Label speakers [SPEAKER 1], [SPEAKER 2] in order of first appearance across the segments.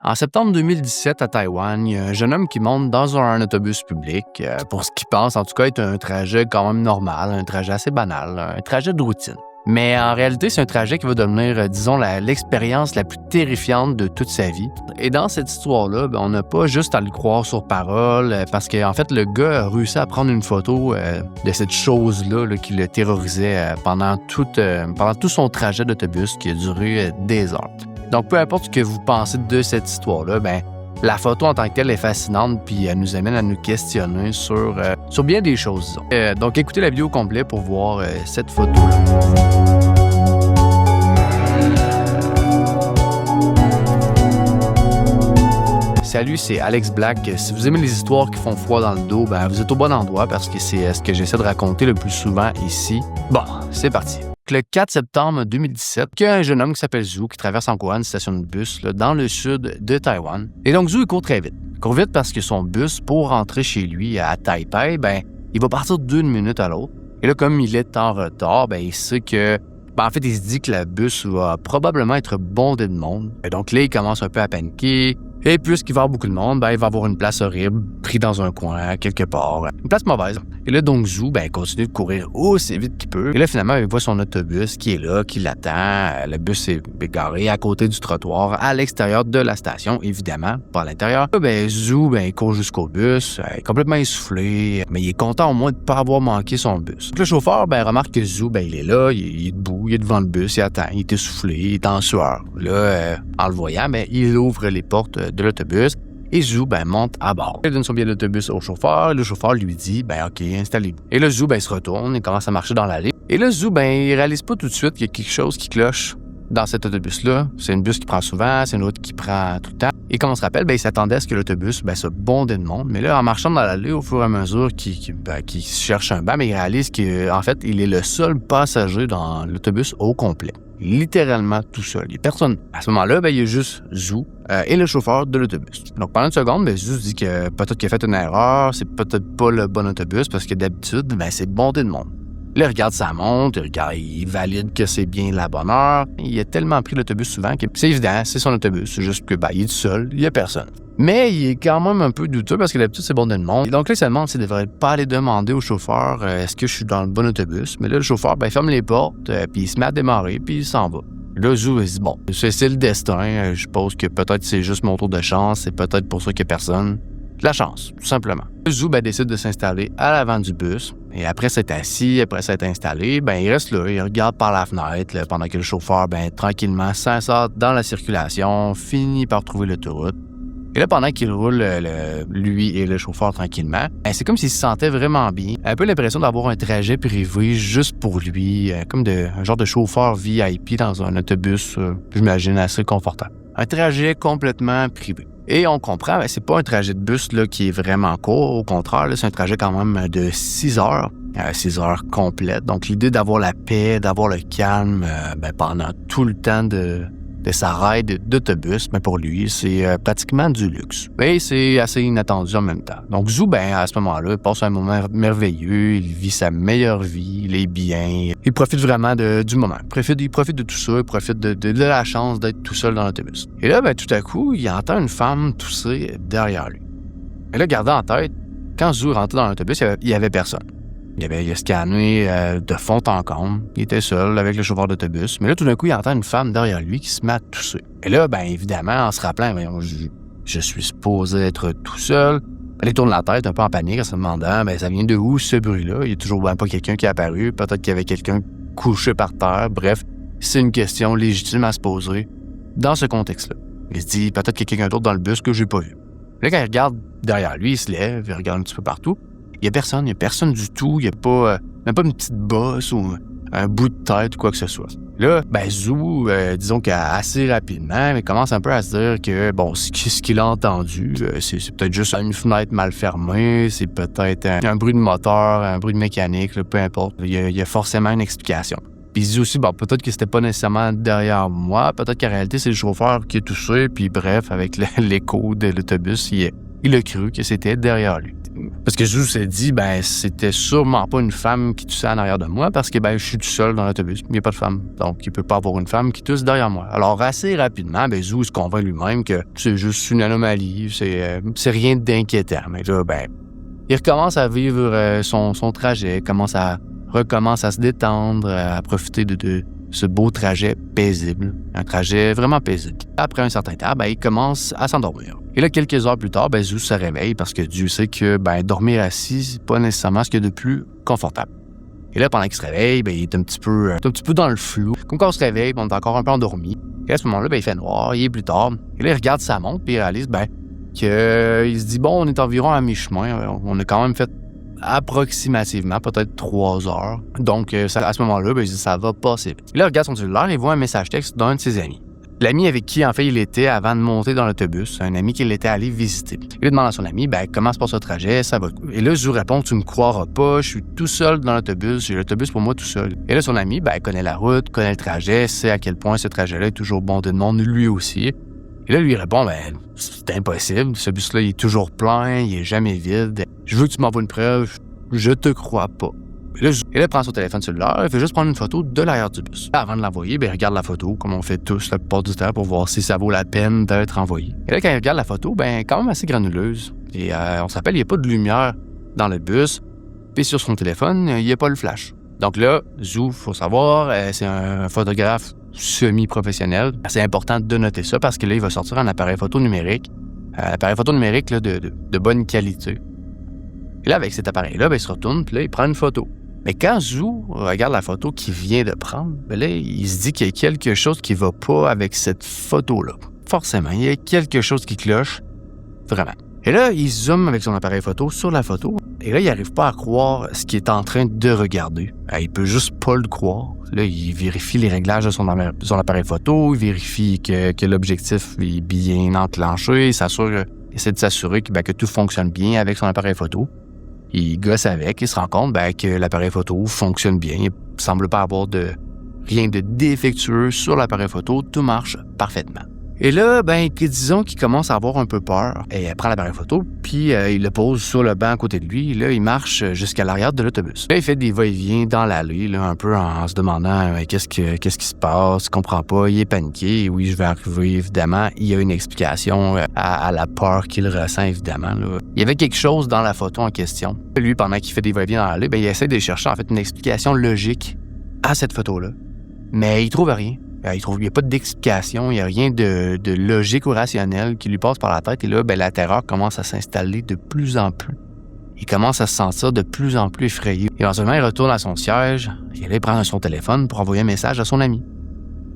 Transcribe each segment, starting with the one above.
[SPEAKER 1] En septembre 2017, à Taïwan, il y a un jeune homme qui monte dans un autobus public pour ce qu'il pense en tout cas être un trajet quand même normal, un trajet assez banal, un trajet de routine. Mais en réalité, c'est un trajet qui va devenir, disons, l'expérience la plus terrifiante de toute sa vie. Et dans cette histoire-là, on n'a pas juste à le croire sur parole, parce qu'en fait, le gars a réussi à prendre une photo de cette chose-là qui le terrorisait pendant tout son trajet d'autobus qui a duré des heures. Donc, peu importe ce que vous pensez de cette histoire-là, la photo en tant que telle est fascinante puis elle nous amène à nous questionner sur bien des choses. Donc, écoutez la vidéo au complet pour voir cette photo-là. Salut, c'est Alex Black. Si vous aimez les histoires qui font froid dans le dos, vous êtes au bon endroit parce que c'est ce que j'essaie de raconter le plus souvent ici. Bon, c'est parti. Le 4 septembre 2017, il y a un jeune homme qui s'appelle Zhu qui traverse en courant une station de bus dans le sud de Taïwan. Et donc, Zhu, il court très vite. Il court vite parce que son bus, pour rentrer chez lui à Taipei, il va partir d'une minute à l'autre. Et là, comme il est en retard, il sait que... en fait, il se dit que le bus va probablement être bondé de monde. Et donc là, il commence un peu à paniquer. Et puisqu'il va y avoir beaucoup de monde, il va avoir une place horrible, pris dans un coin, quelque part. Une place mauvaise. Et là, donc, Zhu, il continue de courir aussi vite qu'il peut. Et là, finalement, il voit son autobus qui est là, qui l'attend. Le bus est garé à côté du trottoir, à l'extérieur de la station, évidemment, pas à l'intérieur. Là, Zhu, il court jusqu'au bus, il est complètement essoufflé, mais il est content au moins de ne pas avoir manqué son bus. Donc, le chauffeur, remarque que Zhu, il est là, il est debout, il est devant le bus, il attend, il est essoufflé, il est en sueur. Là, en le voyant, il ouvre les portes de l'autobus et Zhu monte à bord. Il donne son billet d'autobus au chauffeur et le chauffeur lui dit OK, installez-vous. Et là, Zhu il se retourne, il commence à marcher dans l'allée. Et là, Zhu il réalise pas tout de suite qu'il y a quelque chose qui cloche dans cet autobus-là. C'est une bus qui prend souvent, c'est une autre qui prend tout le temps. Et comme on se rappelle, il s'attendait à ce que l'autobus se bondait de monde. Mais là, en marchant dans l'allée, au fur et à mesure qu'il cherche un banc, il réalise qu'en fait, il est le seul passager dans l'autobus au complet. Littéralement tout seul. Il n'y a personne. À ce moment-là, il y a juste Zhu et le chauffeur de l'autobus. Donc, pendant une seconde, Zhu se dit que peut-être qu'il a fait une erreur, c'est peut-être pas le bon autobus parce que d'habitude, c'est bondé de monde. Là, il regarde sa montre, il valide que c'est bien la bonne heure. Il a tellement pris l'autobus souvent que c'est évident, c'est son autobus. C'est juste que il est tout seul, il n'y a personne. Mais il est quand même un peu douteux parce que d'habitude, c'est bondé de monde. Et donc là, il se demande s'il ne devrait pas aller demander au chauffeur est-ce que je suis dans le bon autobus. Mais là, le chauffeur, il ferme les portes, puis il se met à démarrer, puis il s'en va. Là, Zhu, il se dit c'est le destin. Je suppose que peut-être c'est juste mon tour de chance, c'est peut-être pour ça qu'il n'y a personne. La chance, tout simplement. Zhu décide de s'installer à l'avant du bus. Et après s'être assis, après s'être installé, il reste là, il regarde par la fenêtre là, pendant que le chauffeur, tranquillement, s'insère dans la circulation, finit par trouver l'autoroute. Et là, pendant qu'il roule, lui et le chauffeur tranquillement, c'est comme s'il se sentait vraiment bien. Un peu l'impression d'avoir un trajet privé juste pour lui, comme un genre de chauffeur VIP dans un autobus, j'imagine, assez confortable. Un trajet complètement privé. Et on comprend, c'est pas un trajet de bus là, qui est vraiment court. Au contraire, là, c'est un trajet quand même de 6 heures. 6 heures complètes. Donc, l'idée d'avoir la paix, d'avoir le calme pendant tout le temps de sa ride d'autobus, pour lui, c'est pratiquement du luxe. Mais c'est assez inattendu en même temps. Donc, Zhu, à ce moment-là, il passe un moment merveilleux, il vit sa meilleure vie, il est bien, il profite vraiment du moment. Il profite de tout ça, il profite de la chance d'être tout seul dans l'autobus. Et là, tout à coup, il entend une femme tousser derrière lui. Et là, gardez en tête, quand Zhu rentrait dans l'autobus, il n'y avait personne. Il a scanné de fond en comble. Il était seul avec le chauffeur d'autobus. Mais là, tout d'un coup, il entend une femme derrière lui qui se met à tousser. Et là, évidemment, en se rappelant, je suis supposé être tout seul. Elle tourne la tête un peu en panique en se demandant, ça vient de où ce bruit-là? Il n'y a toujours pas quelqu'un qui est apparu. Peut-être qu'il y avait quelqu'un couché par terre. Bref, c'est une question légitime à se poser dans ce contexte-là. Il se dit, peut-être qu'il y a quelqu'un d'autre dans le bus que j'ai pas vu. Là, quand il regarde derrière lui, il se lève, il regarde un petit peu partout. Il n'y a personne du tout. Il n'y a pas, même pas une petite bosse ou un bout de tête ou quoi que ce soit. Là, Zhu, disons qu'assez rapidement, il commence un peu à se dire que, ce qu'il a entendu, c'est peut-être juste une fenêtre mal fermée, c'est peut-être un bruit de moteur, un bruit de mécanique, peu importe. Il y a forcément une explication. Puis il dit aussi, peut-être que c'était pas nécessairement derrière moi, peut-être qu'en réalité, c'est le chauffeur qui a touché, puis bref, avec l'écho de l'autobus, il a cru que c'était derrière lui. Parce que Zou s'est dit, c'était sûrement pas une femme qui toussait en arrière de moi parce que, je suis tout seul dans l'autobus. Il n'y a pas de femme. Donc, il peut pas avoir une femme qui tousse derrière moi. Alors, assez rapidement, Zou se convainc lui-même que c'est juste une anomalie. C'est rien d'inquiétant. Mais là, il recommence à vivre son trajet, recommence à se détendre, à profiter de ce beau trajet paisible. Un trajet vraiment paisible. Après un certain temps, il commence à s'endormir. Et là, quelques heures plus tard, Zou se réveille parce que Dieu sait que dormir assis, c'est pas nécessairement ce qu'il y a de plus confortable. Et là, pendant qu'il se réveille, il est un petit peu dans le flou. Comme quand on se réveille, on est encore un peu endormi. Et à ce moment-là, il fait noir, il est plus tard. Et là, il regarde sa montre et il réalise qu'il se dit, on est environ à mi-chemin. On a quand même fait approximativement, peut-être 3 heures. Donc, à ce moment-là, il se dit, ça va passer vite. Et là, il regarde son cellulaire et il voit un message texte d'un de ses amis. L'ami avec qui, en fait, il était avant de monter dans l'autobus, un ami qu'il était allé visiter. Il demande à son ami, comment se passe le trajet, ça va. Et là, Zou répond, tu me croiras pas, je suis tout seul dans l'autobus, j'ai l'autobus pour moi tout seul. Et là, son ami, connaît la route, connaît le trajet, sait à quel point ce trajet-là est toujours bondé de monde, lui aussi. Et là, lui répond, c'est impossible, ce bus-là, il est toujours plein, il est jamais vide. Je veux que tu m'envoies une preuve, je te crois pas. Et là, il prend son téléphone cellulaire, il fait juste prendre une photo de l'arrière du bus. Avant de l'envoyer, il regarde la photo, comme on fait tous la plupart du temps, pour voir si ça vaut la peine d'être envoyé. Et là, quand il regarde la photo, quand même assez granuleuse. Et on se rappelle, il n'y a pas de lumière dans le bus. Puis sur son téléphone, il n'y a pas le flash. Donc là, Zou, faut savoir, c'est un photographe semi-professionnel. C'est important de noter ça parce que là, il va sortir un appareil photo numérique. Appareil photo numérique là, de bonne qualité. Et là, avec cet appareil-là, il se retourne, puis là, il prend une photo. Mais quand Zou regarde la photo qu'il vient de prendre, là, il se dit qu'il y a quelque chose qui va pas avec cette photo-là. Forcément, il y a quelque chose qui cloche. Vraiment. Et là, il zoome avec son appareil photo sur la photo. Et là, il n'arrive pas à croire ce qu'il est en train de regarder. Il peut juste pas le croire. Là, il vérifie les réglages de son appareil photo. Il vérifie que l'objectif est bien enclenché. Il essaie de s'assurer que tout fonctionne bien avec son appareil photo. Il gosse avec, il se rend compte que l'appareil photo fonctionne bien. Il ne semble pas avoir rien de défectueux sur l'appareil photo. Tout marche parfaitement. Et là, disons qu'il commence à avoir un peu peur. Et il prend l'appareil photo, puis il le pose sur le banc à côté de lui. Et là, il marche jusqu'à l'arrière de l'autobus. Là, il fait des va-et-vient dans l'allée, là, un peu en se demandant qu'est-ce qui se passe, il comprend pas, il est paniqué. Oui, je vais arriver, évidemment. Il y a une explication à la peur qu'il ressent, évidemment. Là. Il y avait quelque chose dans la photo en question. Lui, pendant qu'il fait des va-et-vient dans l'allée, il essaie de chercher en fait une explication logique à cette photo-là. Mais il trouve rien. Il n'y a pas d'explication, il n'y a rien de logique ou rationnel qui lui passe par la tête. Et là, la terreur commence à s'installer de plus en plus. Il commence à se sentir de plus en plus effrayé. Éventuellement, il retourne à son siège, il allait prendre son téléphone pour envoyer un message à son ami.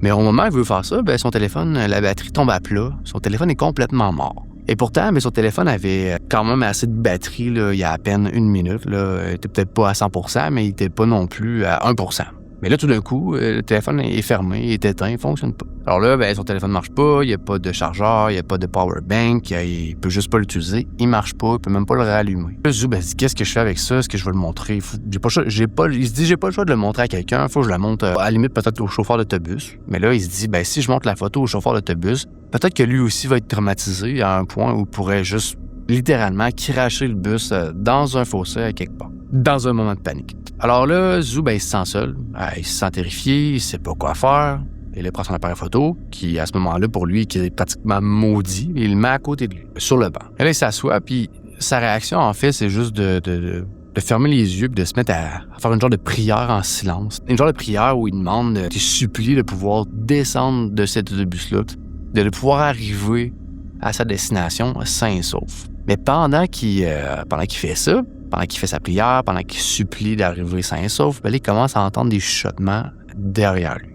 [SPEAKER 1] Mais au moment où il veut faire ça, son téléphone, la batterie tombe à plat. Son téléphone est complètement mort. Et pourtant, son téléphone avait quand même assez de batterie là, il y a à peine 1 minute. Là. Il était peut-être pas à 100%, mais il était pas non plus à 1%. Mais là, tout d'un coup, le téléphone est fermé, il est éteint, il ne fonctionne pas. Alors là, son téléphone ne marche pas, il n'y a pas de chargeur, il n'y a pas de power bank, il peut juste pas l'utiliser, il marche pas, il peut même pas le réallumer. Là, Zou, dit, qu'est-ce que je fais avec ça? Est-ce que je vais le montrer? Il se dit, j'ai pas le choix de le montrer à quelqu'un, il faut que je la montre à la limite peut-être au chauffeur d'autobus. Mais là, il se dit, si je montre la photo au chauffeur d'autobus, peut-être que lui aussi va être traumatisé à un point où il pourrait juste littéralement cracher le bus dans un fossé à quelque part, dans un moment de panique. Alors là, Zou, il se sent seul, il se sent terrifié, il sait pas quoi faire. Et là, il prend son appareil photo, qui à ce moment-là, pour lui, qui est pratiquement maudit, et il le met à côté de lui, sur le banc. Et là, il s'assoit, puis sa réaction, en fait, c'est juste de fermer les yeux et de se mettre à faire une genre de prière en silence. Une genre de prière où il demande, il supplie de pouvoir descendre de cet autobus-là, de pouvoir arriver à sa destination sain et sauf. Mais pendant qu'il fait ça, pendant qu'il fait sa prière, pendant qu'il supplie d'arriver sain et sauf, il commence à entendre des chuchotements derrière lui.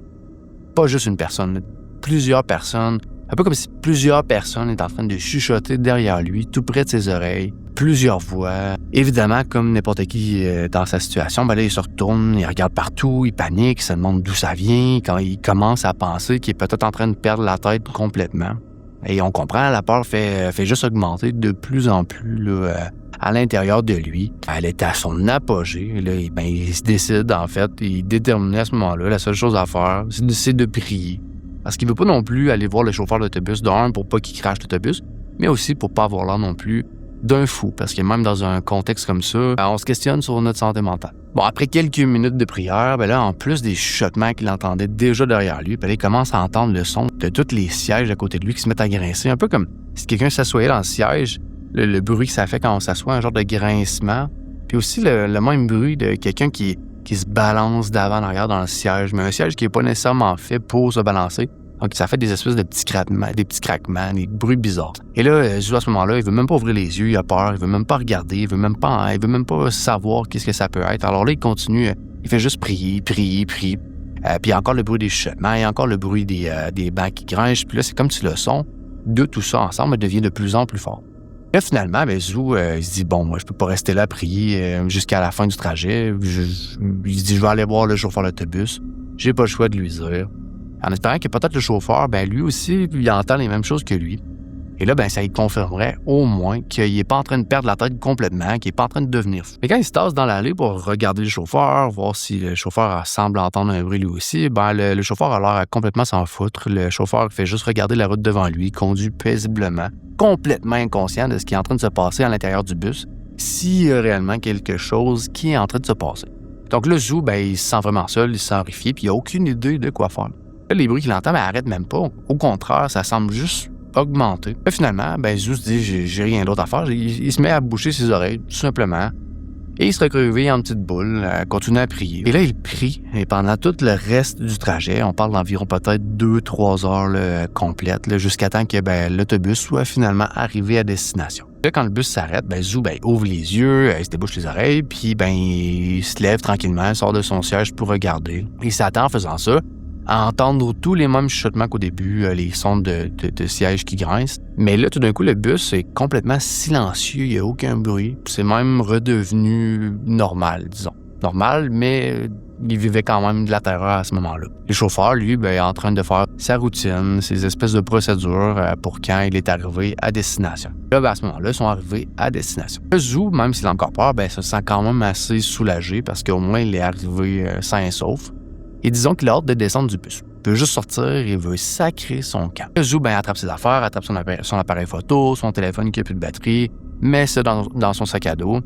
[SPEAKER 1] Pas juste une personne, plusieurs personnes. Un peu comme si plusieurs personnes étaient en train de chuchoter derrière lui, tout près de ses oreilles. Plusieurs voix. Évidemment, comme n'importe qui dans sa situation, là, il se retourne, il regarde partout, il panique, il se demande d'où ça vient, quand il commence à penser qu'il est peut-être en train de perdre la tête complètement. Et on comprend, la peur fait juste augmenter de plus en plus là, à l'intérieur de lui. Elle était à son apogée. Là, il se décide, en fait, il est déterminé à ce moment-là. La seule chose à faire, c'est de prier. Parce qu'il veut pas non plus aller voir le chauffeur d'autobus, d'un, pour pas qu'il crache l'autobus, mais aussi pour pas avoir l'air non plus d'un fou, parce que même dans un contexte comme ça, on se questionne sur notre santé mentale. Bon, après quelques minutes de prière, ben là, en plus des chuchotements qu'il entendait déjà derrière lui, ben là, il commence à entendre le son de tous les sièges à côté de lui qui se mettent à grincer, un peu comme si quelqu'un s'assoyait dans le siège, le bruit que ça fait quand on s'assoit, un genre de grincement, puis aussi le même bruit de quelqu'un qui se balance d'avant en arrière dans le siège, mais un siège qui n'est pas nécessairement fait pour se balancer. Donc, ça fait des espèces de petits craquements, des bruits bizarres. Et là, Zou, à ce moment-là, il veut même pas ouvrir les yeux, il a peur, il veut même pas regarder, il veut même pas savoir qu'est-ce que ça peut être. Alors là, il continue, il fait juste prier. Puis il y a encore le bruit des chuchotements, il y a encore le bruit des bancs qui grinchent. Puis là, c'est comme si le son de tout ça ensemble devient de plus en plus fort. Là, finalement, Zou, il se dit, bon, moi, je peux pas rester là à prier jusqu'à la fin du trajet. Il se dit, je vais aller voir le chauffeur d'autobus. J'ai pas le choix de lui dire. En espérant que peut-être le chauffeur, lui aussi, il entend les mêmes choses que lui. Et là, ça lui confirmerait au moins qu'il n'est pas en train de perdre la tête complètement, qu'il n'est pas en train de devenir fou. Mais quand il se tasse dans l'allée pour regarder le chauffeur, voir si le chauffeur semble entendre un bruit lui aussi, le chauffeur a l'air à complètement s'en foutre. Le chauffeur fait juste regarder la route devant lui, conduit paisiblement, complètement inconscient de ce qui est en train de se passer à l'intérieur du bus, s'il y a réellement quelque chose qui est en train de se passer. Donc là, Zou, il se sent vraiment seul, il se sent horrifié, puis il n'a aucune idée de quoi faire. Là, les bruits qu'il entend, arrêtent même pas. Au contraire, ça semble juste augmenter. Là, finalement, Zou se dit, j'ai rien d'autre à faire. Il se met à boucher ses oreilles, tout simplement. Et il se recrevait en petite boule, continue à prier. Et là, il prie. Et pendant tout le reste du trajet, on parle d'environ peut-être 2-3 heures là, complètes, là, jusqu'à temps que l'autobus soit finalement arrivé à destination. Là, quand le bus s'arrête, Zou ouvre les yeux, il se débouche les oreilles, puis il se lève tranquillement, sort de son siège pour regarder. Il s'attend en faisant ça à entendre tous les mêmes chuchotements qu'au début, les sons de sièges qui grincent. Mais là, tout d'un coup, le bus est complètement silencieux, il n'y a aucun bruit. C'est même redevenu normal, disons. Normal, mais il vivait quand même de la terreur à ce moment-là. Le chauffeur, lui, est en train de faire sa routine, ses espèces de procédures pour quand il est arrivé à destination. Là, à ce moment-là, ils sont arrivés à destination. Le Zou, même s'il a encore peur, se sent quand même assez soulagé parce qu'au moins, il est arrivé sain et sauf. Et disons qu'il a hâte de descendre du bus. Il peut juste sortir et veut sacrer son camp. Le Zou, attrape ses affaires, attrape son appareil photo, son téléphone qui n'a plus de batterie, met ça dans son sac à dos.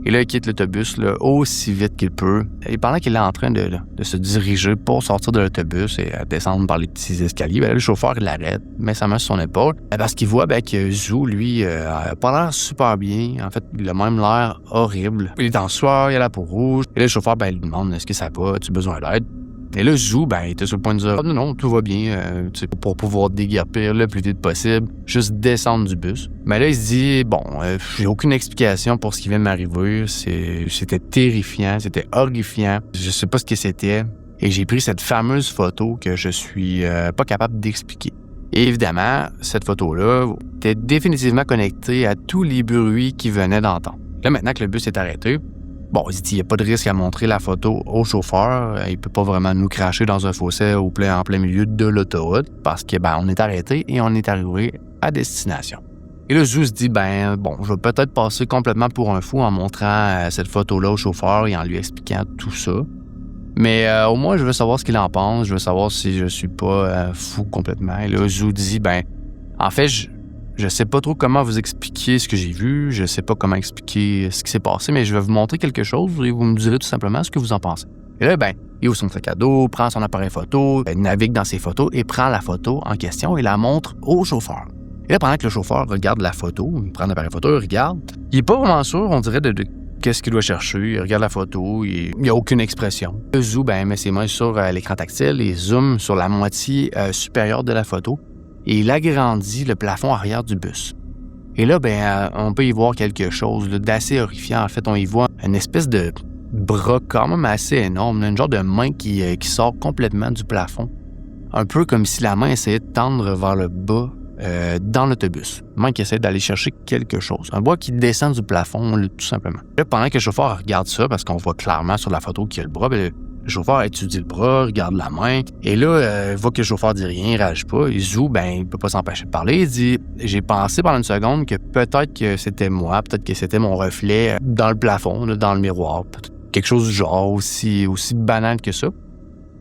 [SPEAKER 1] Et là, il quitte l'autobus là, aussi vite qu'il peut. Et pendant qu'il est en train de se diriger pour sortir de l'autobus et descendre par les petits escaliers, le chauffeur, il l'arrête, met sa main sur son épaule, parce qu'il voit que Zou, lui, a pas l'air super bien. En fait, il a même l'air horrible. Il est en sueur, il a la peau rouge. Et là, le chauffeur, il lui demande, est-ce que ça va? As-tu besoin d'aide? Et là, Zou, il était sur le point de dire, non, tout va bien, pour pouvoir déguerpir le plus vite possible, juste descendre du bus. Mais là, il se dit, j'ai aucune explication pour ce qui vient de m'arriver. C'était terrifiant, c'était horrifiant. Je sais pas ce que c'était. Et j'ai pris cette fameuse photo que je suis pas capable d'expliquer. Et évidemment, cette photo-là était définitivement connectée à tous les bruits qu'il venait d'entendre. Là, maintenant que le bus est arrêté, il se dit, il n'y a pas de risque à montrer la photo au chauffeur. Il peut pas vraiment nous cracher dans un fossé en plein milieu de l'autoroute parce que, on est arrêté et on est arrivé à destination. Et là, Zou se dit, je vais peut-être passer complètement pour un fou en montrant cette photo-là au chauffeur et en lui expliquant tout ça. Mais au moins, je veux savoir ce qu'il en pense. Je veux savoir si je suis pas fou complètement. Et là, Zou dit, en fait, je sais pas trop comment vous expliquer ce que j'ai vu, je sais pas comment expliquer ce qui s'est passé, mais je vais vous montrer quelque chose et vous me direz tout simplement ce que vous en pensez. Et là, il ouvre son sac à dos, prend son appareil photo, navigue dans ses photos et prend la photo en question et la montre au chauffeur. Et là, pendant que le chauffeur regarde la photo, il prend l'appareil photo, il regarde, il est pas vraiment sûr, on dirait, de qu'est-ce qu'il doit chercher. Il regarde la photo, il n'y a aucune expression. Le Zou, met ses mains sur l'écran tactile et zoome sur la moitié supérieure de la photo. Et il agrandit le plafond arrière du bus. Et là, on peut y voir quelque chose d'assez horrifiant. En fait, on y voit une espèce de bras quand même assez énorme, une genre de main qui sort complètement du plafond. Un peu comme si la main essayait de tendre vers le bas dans l'autobus. Main qui essaie d'aller chercher quelque chose. Un bras qui descend du plafond, tout simplement. Là, pendant que le chauffeur regarde ça, parce qu'on voit clairement sur la photo qu'il y a le bras, le chauffeur étudie le bras, regarde la main, et là, il voit que le chauffeur dit rien, il réagit pas. Il Zou, il peut pas s'empêcher de parler. Il dit, j'ai pensé pendant une seconde que peut-être que c'était moi, peut-être que c'était mon reflet dans le plafond, dans le miroir. Quelque chose du genre, aussi banal que ça.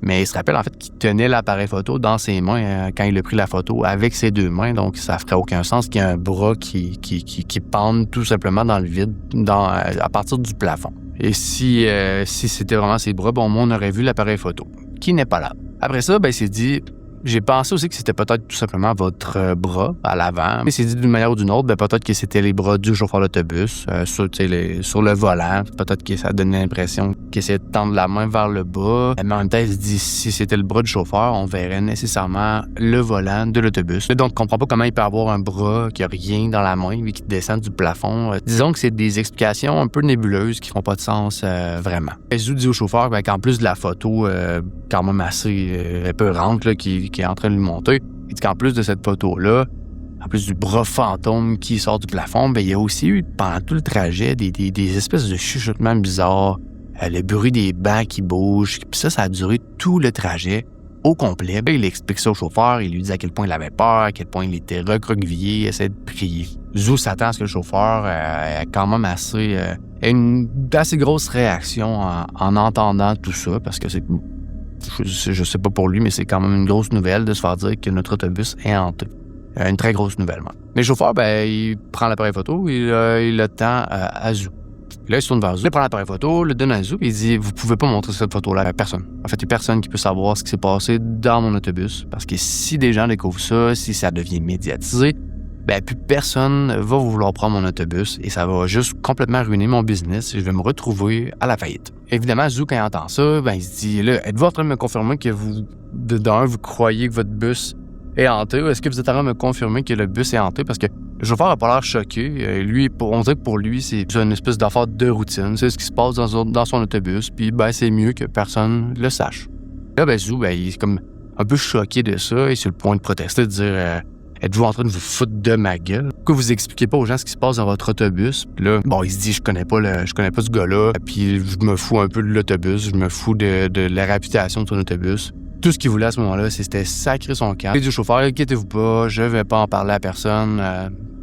[SPEAKER 1] Mais il se rappelle en fait qu'il tenait l'appareil photo dans ses mains quand il a pris la photo avec ses 2 mains. Donc, ça ferait aucun sens qu'il y ait un bras qui pende tout simplement dans le vide à partir du plafond. Et si c'était vraiment ses bras, bon, on aurait vu l'appareil photo, qui n'est pas là. Après ça, il s'est dit... J'ai pensé aussi que c'était peut-être tout simplement votre bras à l'avant. Mais c'est dit d'une manière ou d'une autre, peut-être que c'était les bras du chauffeur d'autobus sur le volant. Peut-être que ça donnait l'impression qu'il essayait de tendre la main vers le bas. Mais en même temps, il se dit, si c'était le bras du chauffeur, on verrait nécessairement le volant de l'autobus. Donc, je comprends pas comment il peut avoir un bras qui a rien dans la main et qui descend du plafond. Disons que c'est des explications un peu nébuleuses qui font pas de sens vraiment. Zou dit au chauffeur qu'en plus de la photo quand même assez épeurante qui est en train de lui monter. Il dit qu'en plus de cette photo-là, en plus du bras fantôme qui sort du plafond, il y a aussi eu, pendant tout le trajet, des espèces de chuchotements bizarres, le bruit des bancs qui bougent, puis ça a duré tout le trajet au complet. Il explique ça au chauffeur, il lui dit à quel point il avait peur, à quel point il était recroquevillé, il essaie de prier. Zou s'attend à ce que le chauffeur ait quand même une assez grosse réaction en entendant tout ça, parce que c'est... Je sais pas pour lui, mais c'est quand même une grosse nouvelle de se faire dire que notre autobus est hanté. Une très grosse nouvelle, même. Mais le chauffeur, il prend l'appareil photo, il le tend à Zou. Là, il se tourne vers Zou, il prend l'appareil photo, le donne à Zou, et il dit « Vous pouvez pas montrer cette photo-là à personne. En fait, il y a personne qui peut savoir ce qui s'est passé dans mon autobus, parce que si des gens découvrent ça, si ça devient médiatisé, plus personne va vouloir prendre mon autobus et ça va juste complètement ruiner mon business et je vais me retrouver à la faillite. » Évidemment, Zou, quand il entend ça, il se dit, là, êtes-vous en train de me confirmer que vous croyez que votre bus est hanté ou est-ce que vous êtes en train de me confirmer que le bus est hanté? Parce que le chauffeur n'a pas l'air choqué. Lui, on dirait que pour lui, c'est une espèce d'affaire de routine. C'est ce qui se passe dans son autobus, puis c'est mieux que personne le sache. Là, Zou, il est comme un peu choqué de ça et sur le point de protester, de dire... Êtes-vous en train de vous foutre de ma gueule? Pourquoi vous expliquez pas aux gens ce qui se passe dans votre autobus? Puis là, il se dit, je connais pas ce gars-là, puis je me fous un peu de l'autobus, je me fous de la réputation de son autobus. Tout ce qu'il voulait à ce moment-là, c'était sacrer son camp. Il dit au chauffeur, inquiétez-vous pas, je vais pas en parler à personne,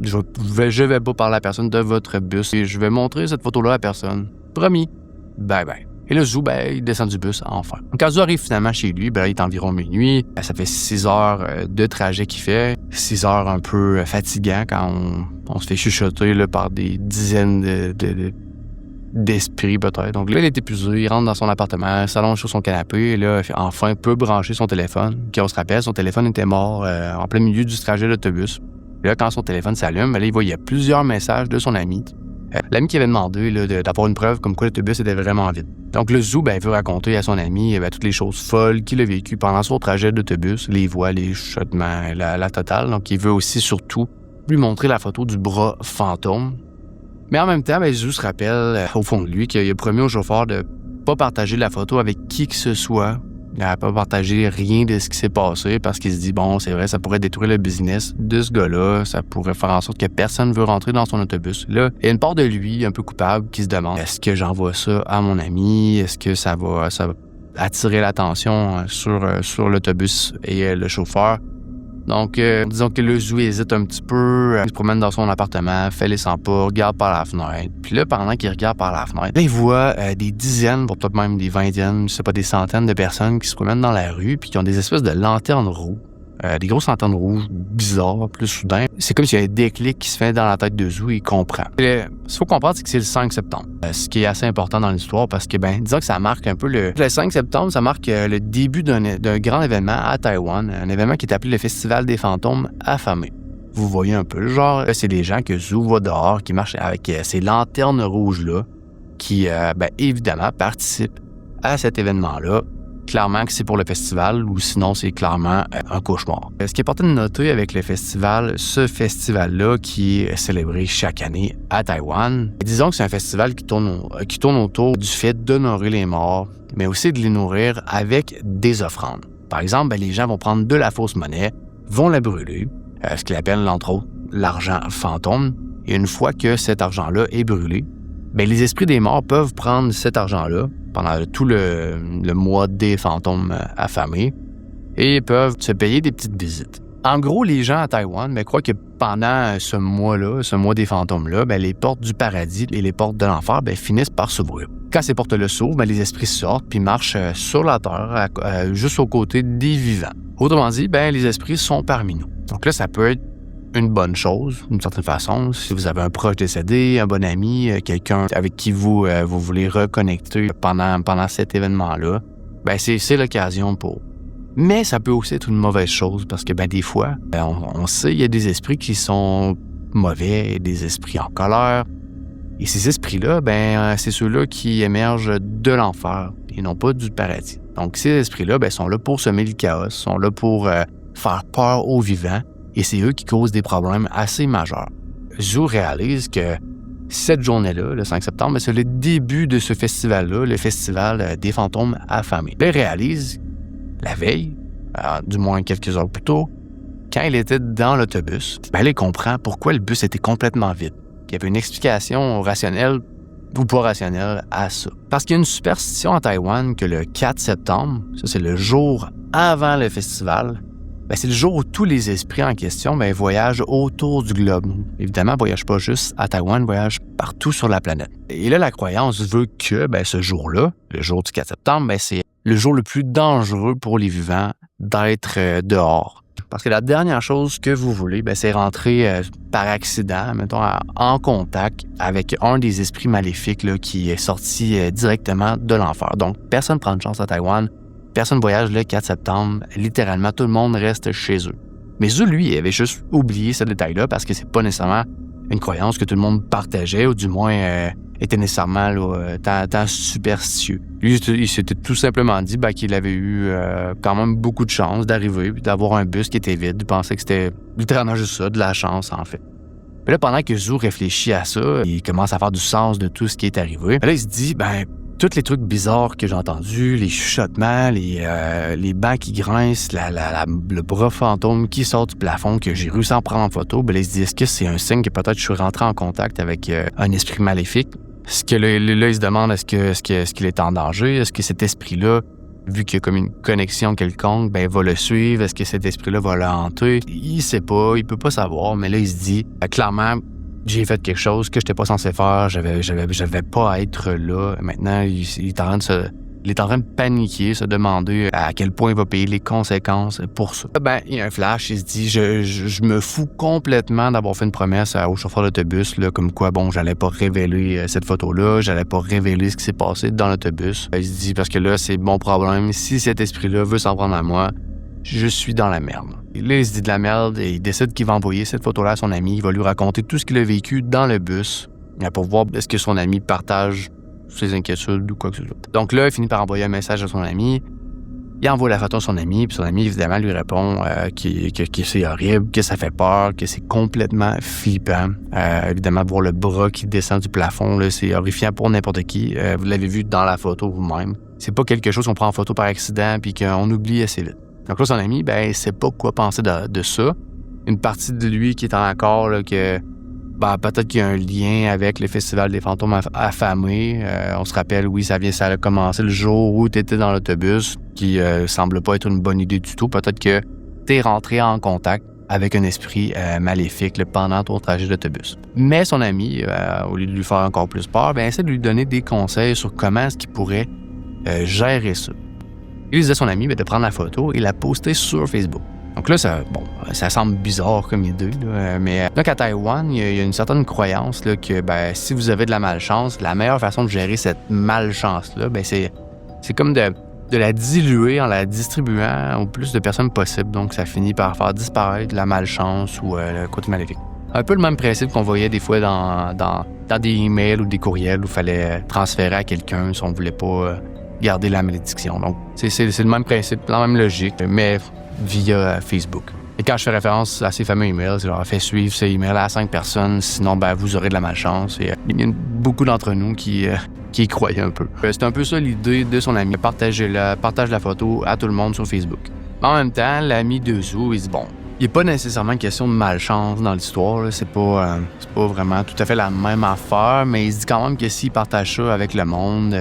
[SPEAKER 1] je vais pas parler à personne de votre bus et je vais montrer cette photo-là à personne. Promis. Bye bye. Et là, Zou, il descend du bus enfin. Quand Zou arrive finalement chez lui, il est environ minuit. Ça fait 6 heures de trajet qu'il fait. 6 heures un peu fatigant quand on se fait chuchoter là, par des dizaines d'esprits peut-être. Donc là, il est épuisé, il rentre dans son appartement, s'allonge sur son canapé et là, enfin, peut brancher son téléphone. Quand on se rappelle, son téléphone était mort en plein milieu du trajet de l'autobus. Et là, quand son téléphone s'allume, il voyait plusieurs messages de son ami. L'ami qui avait demandé d'avoir une preuve comme quoi l'autobus était vraiment vide. Donc le Zou, il veut raconter à son ami toutes les choses folles qu'il a vécues pendant son trajet d'autobus, les voix, les chuchotements, la totale. Donc il veut aussi surtout lui montrer la photo du bras fantôme. Mais en même temps, Zou se rappelle au fond de lui qu'il a promis au chauffeur de pas partager la photo avec qui que ce soit. Il n'a pas partagé rien de ce qui s'est passé parce qu'il se dit, bon, c'est vrai, ça pourrait détruire le business de ce gars-là, ça pourrait faire en sorte que personne ne veut rentrer dans son autobus. Là, il y a une part de lui un peu coupable qui se demande, est-ce que j'envoie ça à mon ami? Est-ce que ça va attirer l'attention sur l'autobus et le chauffeur? Donc, disons que le Zou hésite un petit peu, il se promène dans son appartement, fait les 100 pas, regarde par la fenêtre. Puis là, pendant qu'il regarde par la fenêtre, il voit des dizaines, peut-être même des vingtaines, je sais pas, des centaines de personnes qui se promènent dans la rue puis qui ont des espèces de lanternes rouges. Des grosses lanternes rouges bizarres, plus soudain. C'est comme s'il y a un déclic qui se fait dans la tête de Zou et il comprend. Ce qu'il faut comprendre, c'est que c'est le 5 septembre. Ce qui est assez important dans l'histoire parce que, disons que ça marque un peu le 5 septembre, ça marque le début d'un grand événement à Taïwan, un événement qui est appelé le Festival des fantômes affamés. Vous voyez un peu le genre, c'est des gens que Zou voit dehors, qui marchent avec ces lanternes rouges-là, qui, évidemment, participent à cet événement-là. Clairement que c'est pour le festival ou sinon c'est clairement un cauchemar. Ce qui est important de noter avec le festival, ce festival-là qui est célébré chaque année à Taïwan, disons que c'est un festival qui tourne autour du fait d'honorer les morts, mais aussi de les nourrir avec des offrandes. Par exemple, les gens vont prendre de la fausse monnaie, vont la brûler, ce qu'ils appellent entre autres l'argent fantôme, et une fois que cet argent-là est brûlé, les esprits des morts peuvent prendre cet argent-là pendant tout le mois des fantômes affamés et peuvent se payer des petites visites. En gros, les gens à Taïwan croient que pendant ce mois-là, ce mois des fantômes-là, les portes du paradis et les portes de l'enfer finissent par s'ouvrir. Quand ces portes-là s'ouvrent, ben, les esprits sortent puis marchent sur la terre, juste aux côtés des vivants. Autrement dit, ben, les esprits sont parmi nous. Donc là, ça peut être une bonne chose, d'une certaine façon. Si vous avez un proche décédé, un bon ami, quelqu'un avec qui vous voulez reconnecter pendant cet événement-là, ben, c'est l'occasion pour. Mais ça peut aussi être une mauvaise chose parce que ben, des fois, on sait il y a des esprits qui sont mauvais, des esprits en colère. Et ces esprits-là, ben, c'est ceux-là qui émergent de l'enfer et non pas du paradis. Donc, ces esprits-là, ben, sont là pour semer le chaos, sont là pour faire peur aux vivants, et c'est eux qui causent des problèmes assez majeurs. Zou réalise que cette journée-là, le 5 septembre, ben, c'est le début de ce festival-là, le festival des fantômes affamés. Là, il réalise, la veille, du moins quelques heures plus tôt, quand il était dans l'autobus, ben, là, il comprend pourquoi le bus était complètement vide. Il y avait une explication rationnelle ou pas rationnelle à ça. Parce qu'il y a une superstition à Taïwan que le 4 septembre, ça c'est le jour avant le festival, ben c'est le jour où tous les esprits en question ben, voyagent autour du globe. Évidemment, ils ne voyagent pas juste à Taïwan, ils voyagent partout sur la planète. Et là, la croyance veut que ben, ce jour-là, le jour du 4 septembre, ben, c'est le jour le plus dangereux pour les vivants d'être dehors. Parce que la dernière chose que vous voulez, ben, c'est rentrer par accident, mettons, en contact avec un des esprits maléfiques là, qui est sorti directement de l'enfer. Donc, personne ne prend de chance à Taïwan, personne ne voyage le 4 septembre, littéralement, tout le monde reste chez eux. Mais Zou, lui, il avait juste oublié ce détail-là parce que c'est pas nécessairement une croyance que tout le monde partageait, ou du moins était nécessairement là, tant superstitieux. Lui, il s'était tout simplement dit qu'il avait eu quand même beaucoup de chance d'arriver et d'avoir un bus qui était vide. Il pensait que c'était littéralement juste ça, de la chance, en fait. Puis là, pendant que Zou réfléchit à ça, il commence à faire du sens de tout ce qui est arrivé. Là, il se dit, tous les trucs bizarres que j'ai entendus, les chuchotements, les bancs qui grincent, le bras fantôme qui sort du plafond que j'ai réussi à en prendre en photo, là, il se dit, est-ce que c'est un signe que peut-être je suis rentré en contact avec un esprit maléfique? Est-ce que là, il se demande est-ce qu'il est en danger? Est-ce que cet esprit-là, vu qu'il y a comme une connexion quelconque, va le suivre? Est-ce que cet esprit-là va le hanter? Il sait pas, il peut pas savoir, mais là, il se dit, clairement, j'ai fait quelque chose que je n'étais pas censé faire, j'avais pas à être là. Maintenant, il est en train de paniquer, se demander à quel point il va payer les conséquences pour ça. Il y a un flash, il se dit, je me fous complètement d'avoir fait une promesse au chauffeur d'autobus, là, comme quoi, j'allais pas révéler cette photo-là, j'allais pas révéler ce qui s'est passé dans l'autobus. Il se dit, parce que là, c'est mon problème, si cet esprit-là veut s'en prendre à moi, je suis dans la merde. Et là, il se dit de la merde et il décide qu'il va envoyer cette photo-là à son ami. Il va lui raconter tout ce qu'il a vécu dans le bus pour voir est-ce que son ami partage ses inquiétudes ou quoi que ce soit. Donc là, il finit par envoyer un message à son ami. Il envoie la photo à son ami, puis son ami, évidemment, lui répond que c'est horrible, que ça fait peur, que c'est complètement flippant. Évidemment, voir le bras qui descend du plafond, là, c'est horrifiant pour n'importe qui. Vous l'avez vu dans la photo vous-même. C'est pas quelque chose qu'on prend en photo par accident puis qu'on oublie assez vite. Donc là, son ami, il sait pas quoi penser de ça. Une partie de lui qui est en accord là, que peut-être qu'il y a un lien avec le Festival des fantômes affamés. On se rappelle, oui, ça a commencé le jour où tu étais dans l'autobus, qui semble pas être une bonne idée du tout. Peut-être que tu es rentré en contact avec un esprit maléfique là, pendant ton trajet d'autobus. Mais son ami, au lieu de lui faire encore plus peur, essaie de lui donner des conseils sur comment est-ce qu'il pourrait gérer ça. Il disait à son ami de prendre la photo et la poster sur Facebook. Donc là, ça semble bizarre comme idée, là, mais donc à Taïwan, il y a une certaine croyance là, que si vous avez de la malchance, la meilleure façon de gérer cette malchance-là, c'est comme de la diluer en la distribuant au plus de personnes possible. Donc ça finit par faire disparaître la malchance ou le côté maléfique. Un peu le même principe qu'on voyait des fois dans des emails ou des courriels où il fallait transférer à quelqu'un si on ne voulait pas garder la malédiction. Donc, c'est le même principe, la même logique, mais via Facebook. Et quand je fais référence à ces fameux emails, c'est genre, fait suivre ces emails à 5 personnes, sinon, vous aurez de la malchance. Et il y a beaucoup d'entre nous qui y croyaient un peu. C'est un peu ça l'idée de son ami. Partage la photo à tout le monde sur Facebook. En même temps, l'ami de Zou, il se dit, il n'est pas nécessairement une question de malchance dans l'histoire. Là. C'est pas vraiment tout à fait la même affaire, mais il se dit quand même que s'il partage ça avec le monde,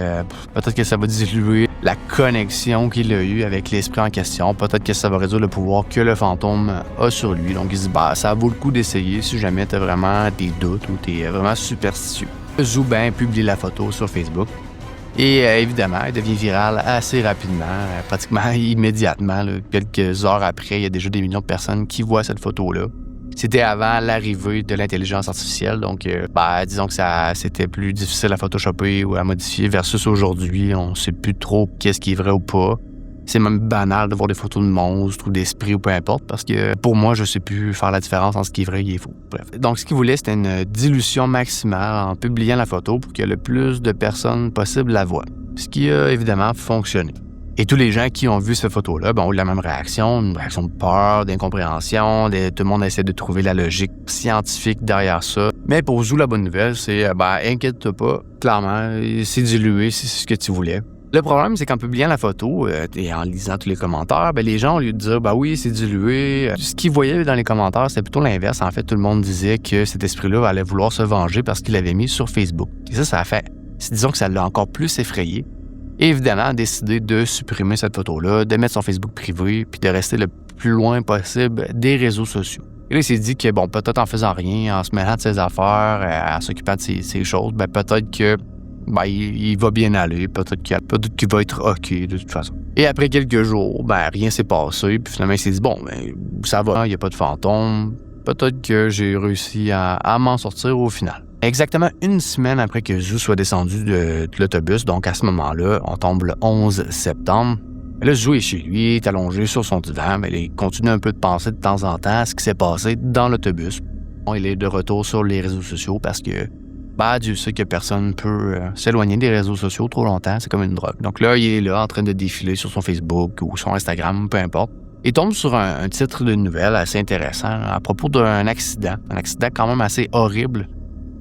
[SPEAKER 1] peut-être que ça va diluer la connexion qu'il a eue avec l'esprit en question. Peut-être que ça va réduire le pouvoir que le fantôme a sur lui. Donc il se dit, ça vaut le coup d'essayer si jamais tu as vraiment des doutes ou tu es vraiment superstitieux. Zou publie la photo sur Facebook. Et évidemment, elle devient virale assez rapidement, pratiquement immédiatement. Là. Quelques heures après, il y a déjà des millions de personnes qui voient cette photo-là. C'était avant l'arrivée de l'intelligence artificielle, donc disons que c'était plus difficile à photoshopper ou à modifier versus aujourd'hui. On ne sait plus trop qu'est-ce qui est vrai ou pas. C'est même banal de voir des photos de monstres ou d'esprits ou peu importe, parce que pour moi, je ne sais plus faire la différence entre ce qui est vrai et ce qui est faux. Bref. Donc, ce qu'il voulait, c'était une dilution maximale en publiant la photo pour que le plus de personnes possible la voient. Ce qui a évidemment fonctionné. Et tous les gens qui ont vu cette photo-là ont eu la même réaction, une réaction de peur, d'incompréhension, tout le monde essaie de trouver la logique scientifique derrière ça. Mais pour Zou, la bonne nouvelle, c'est inquiète-toi pas, clairement, c'est dilué, c'est ce que tu voulais. Le problème, c'est qu'en publiant la photo et en lisant tous les commentaires, les gens, au lieu de dire « oui, c'est dilué », ce qu'ils voyaient dans les commentaires, c'était plutôt l'inverse. En fait, tout le monde disait que cet esprit-là allait vouloir se venger parce qu'il l'avait mis sur Facebook. Et ça a fait, disons que ça l'a encore plus effrayé. Et évidemment, a décidé de supprimer cette photo-là, de mettre son Facebook privé, puis de rester le plus loin possible des réseaux sociaux. Et là, il s'est dit que, peut-être en faisant rien, en se mêlant de ses affaires, en s'occupant de ses choses, peut-être que il va bien aller, peut-être qu'il va être OK de toute façon. Et après quelques jours, rien s'est passé, puis finalement, il s'est dit, ça va, il n'y a pas de fantôme, peut-être que j'ai réussi à m'en sortir au final. Exactement une semaine après que Zou soit descendu de l'autobus, donc à ce moment-là, on tombe le 11 septembre. Là, Zou est chez lui, il est allongé sur son divan, il continue un peu de penser de temps en temps à ce qui s'est passé dans l'autobus. Il est de retour sur les réseaux sociaux parce que, Dieu sait que personne ne peut s'éloigner des réseaux sociaux trop longtemps, c'est comme une drogue. Donc là, il est là en train de défiler sur son Facebook ou son Instagram, peu importe. Il tombe sur un titre de nouvelle assez intéressant à propos d'un accident quand même assez horrible,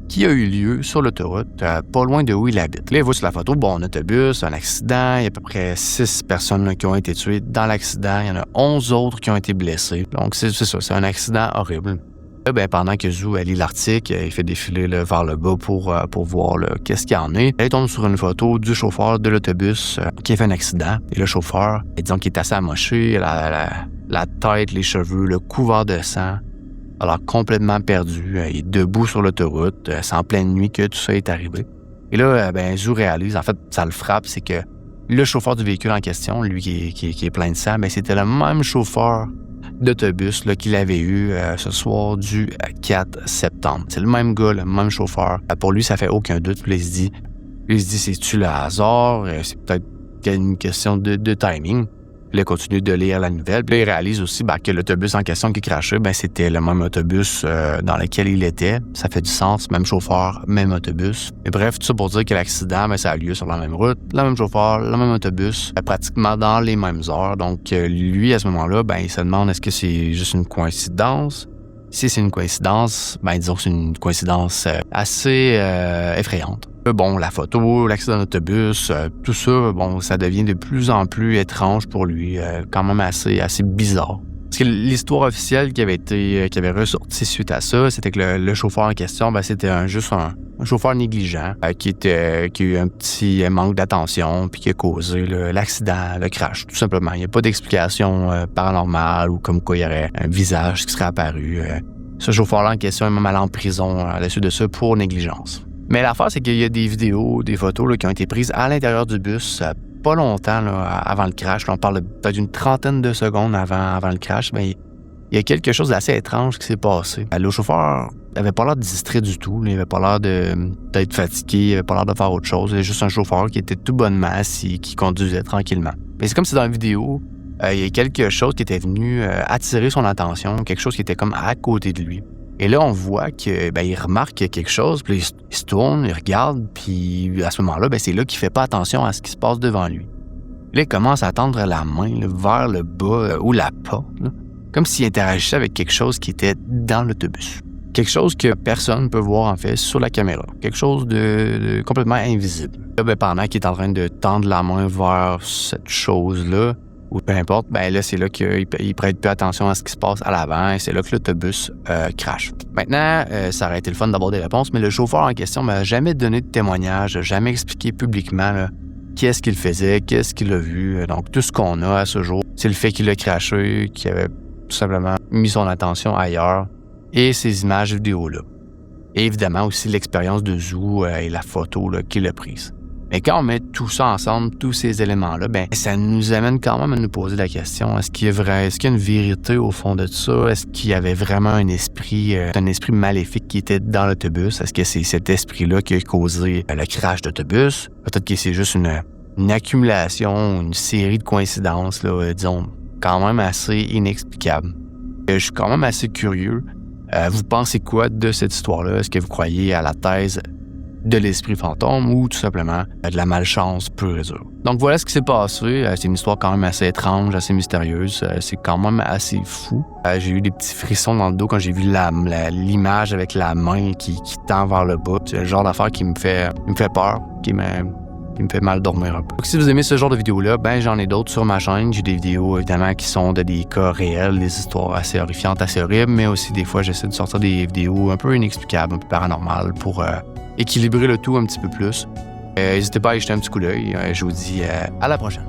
[SPEAKER 1] qui a eu lieu sur l'autoroute, pas loin de où il habite. Là, il voit sur la photo, un autobus, un accident, il y a à peu près 6 personnes là, qui ont été tuées dans l'accident, il y en a 11 autres qui ont été blessés. Donc, c'est ça, c'est un accident horrible. Là, pendant que Zou lit l'article, il fait défiler vers le bas pour voir qu'est-ce qu'il y en est. Il tombe sur une photo du chauffeur de l'autobus qui a fait un accident. Et le chauffeur, disons qu'il est assez amoché, la tête, les cheveux, le couvert de sang. Alors, complètement perdu, il est debout sur l'autoroute, c'est en pleine nuit que tout ça est arrivé. Et là, Zou réalise, en fait, ça le frappe, c'est que le chauffeur du véhicule en question, lui qui est plein de sang, c'était le même chauffeur d'autobus là, qu'il avait eu ce soir du 4 septembre. C'est le même gars, le même chauffeur. Pour lui, ça fait aucun doute. Puis il se dit, c'est-tu le hasard? C'est peut-être une question de timing. Puis il continue de lire la nouvelle. Puis là, il réalise aussi que l'autobus en question qui crachait, c'était le même autobus dans lequel il était. Ça fait du sens, même chauffeur, même autobus. Et bref, tout ça pour dire que l'accident, ça a lieu sur la même route, le même chauffeur, le même autobus, pratiquement dans les mêmes heures. Donc, lui, à ce moment-là, il se demande est-ce que c'est juste une coïncidence? Si c'est une coïncidence, disons que c'est une coïncidence assez effrayante. La photo, l'accident d'autobus, tout ça, ça devient de plus en plus étrange pour lui, quand même assez bizarre. Parce que l'histoire officielle qui avait ressorti suite à ça, c'était que le chauffeur en question, c'était juste un chauffeur négligent qui a eu un petit manque d'attention puis qui a causé l'accident, le crash, tout simplement. Il n'y a pas d'explication paranormale ou comme quoi il y aurait un visage qui serait apparu. Ce chauffeur-là en question est même allé en prison à la suite de ça pour négligence. Mais l'affaire, c'est qu'il y a des vidéos, des photos qui ont été prises à l'intérieur du bus pas longtemps avant le crash. Là, on parle peut-être d'une trentaine de secondes avant le crash. Il y a quelque chose d'assez étrange qui s'est passé. Le chauffeur n'avait pas l'air distrait du tout. Il n'avait pas l'air d'être fatigué. Il n'avait pas l'air de faire autre chose. Il juste un chauffeur qui était tout bonnement assis, qui conduisait tranquillement. Mais c'est comme si dans la vidéo, il y a quelque chose qui était venu attirer son attention, quelque chose qui était comme à côté de lui. Et là, on voit qu'il remarque quelque chose, puis il se tourne, il regarde, puis à ce moment-là, c'est là qu'il fait pas attention à ce qui se passe devant lui. Là, il commence à tendre la main vers le bas ou la porte, comme s'il interagissait avec quelque chose qui était dans l'autobus. Quelque chose que personne ne peut voir, en fait, sur la caméra. Quelque chose de complètement invisible. Là, pendant qu'il est en train de tendre la main vers cette chose-là, ou peu importe, là, c'est là qu'il prête plus attention à ce qui se passe à l'avant et c'est là que l'autobus crash. Maintenant, ça aurait été le fun d'avoir des réponses, mais le chauffeur en question m'a jamais donné de témoignage, jamais expliqué publiquement qu'est-ce qu'il faisait, qu'est-ce qu'il a vu. Donc, tout ce qu'on a à ce jour, c'est le fait qu'il a crashé, qu'il avait tout simplement mis son attention ailleurs et ces images vidéo-là. Et évidemment aussi l'expérience de Zou et la photo qu'il a prise. Mais quand on met tout ça ensemble, tous ces éléments-là, ça nous amène quand même à nous poser la question, est-ce qu'il y a une vérité au fond de ça? Est-ce qu'il y avait vraiment un esprit maléfique qui était dans l'autobus? Est-ce que c'est cet esprit-là qui a causé le crash d'autobus? Peut-être que c'est juste une accumulation, une série de coïncidences, là, disons, quand même assez inexplicables. Je suis quand même assez curieux. Vous pensez quoi de cette histoire-là? Est-ce que vous croyez à la thèse de l'esprit fantôme ou tout simplement de la malchance pure et dure? Donc voilà ce qui s'est passé. C'est une histoire quand même assez étrange, assez mystérieuse. C'est quand même assez fou. J'ai eu des petits frissons dans le dos quand j'ai vu l'image avec la main qui tend vers le bas. C'est le genre d'affaire qui me fait peur, qui me fait mal dormir un peu. Donc, si vous aimez ce genre de vidéos-là, j'en ai d'autres sur ma chaîne. J'ai des vidéos, évidemment, qui sont de des cas réels, des histoires assez horrifiantes, assez horribles, mais aussi, des fois, j'essaie de sortir des vidéos un peu inexplicables, un peu paranormales pour équilibrer le tout un petit peu plus. N'hésitez pas à y jeter un petit coup d'œil. Je vous dis à la prochaine.